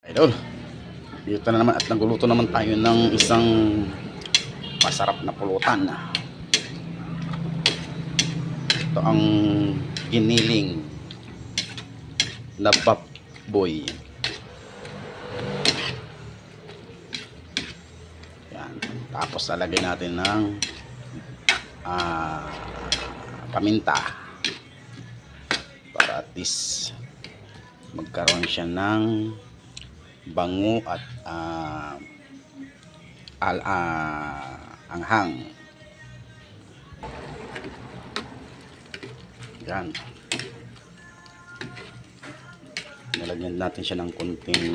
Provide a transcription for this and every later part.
Idol, dito na naman at nagluluto naman tayo ng isang masarap na pulutan. Ito ang giniling na baboy. Yan. Tapos lalagay natin ng paminta para at least magkaroon siya ng bango at anghang. Yan. Nalagyan natin siya ng konting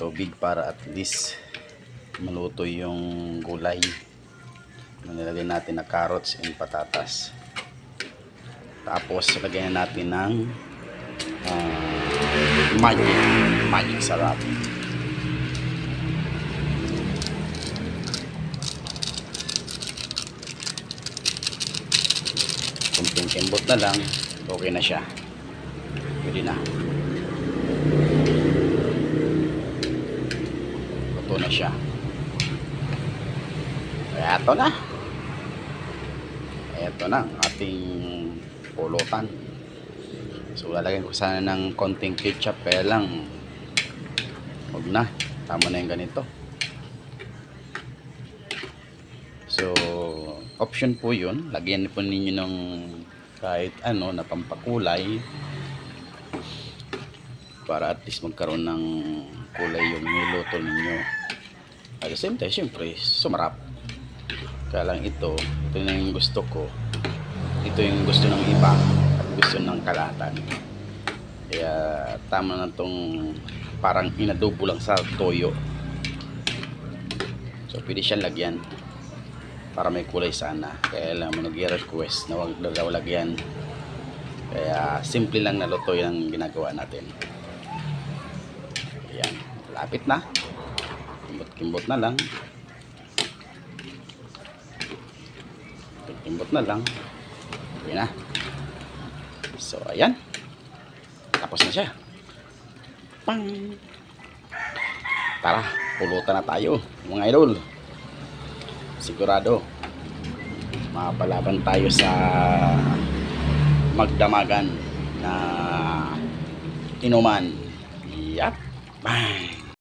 tubig para at least maluto yung gulay. Nilagay natin na carrots and patatas. Tapos lagyan natin ng magic sarap. Kunting kembot na lang, okay na siya. Pwede na. Luto na siya. Kaya ito na. Ito na ang ating pulutan. So lalagyan ko sana ng konting ketchup, kaya lang huwag na, tama na yung ganito. So option po yun, lagyan po ninyo ng kahit ano na pampakulay para at least magkaroon ng kulay yung niluto ninyo. At the same time, syempre sumarap. Kaya lang ito na yung gusto ko, ito yung gusto ng iba, gusto ng kalatan. Kaya tama na tong parang inadobo lang sa toyo. So pwede siyang lagyan para may kulay sana. Kaya lang mo nag-request na wag daw lagyan. Kaya simple lang na luto yung ginagawa natin. Ayan, lapit na. Kimbot-kimbot na lang. Kimbot na lang. Okay na. So ayan, tapos na siya. Pang! Tara, pulutan na tayo mga idol. Sigurado mapalaban tayo sa magdamagan na inuman. Yap. Bang!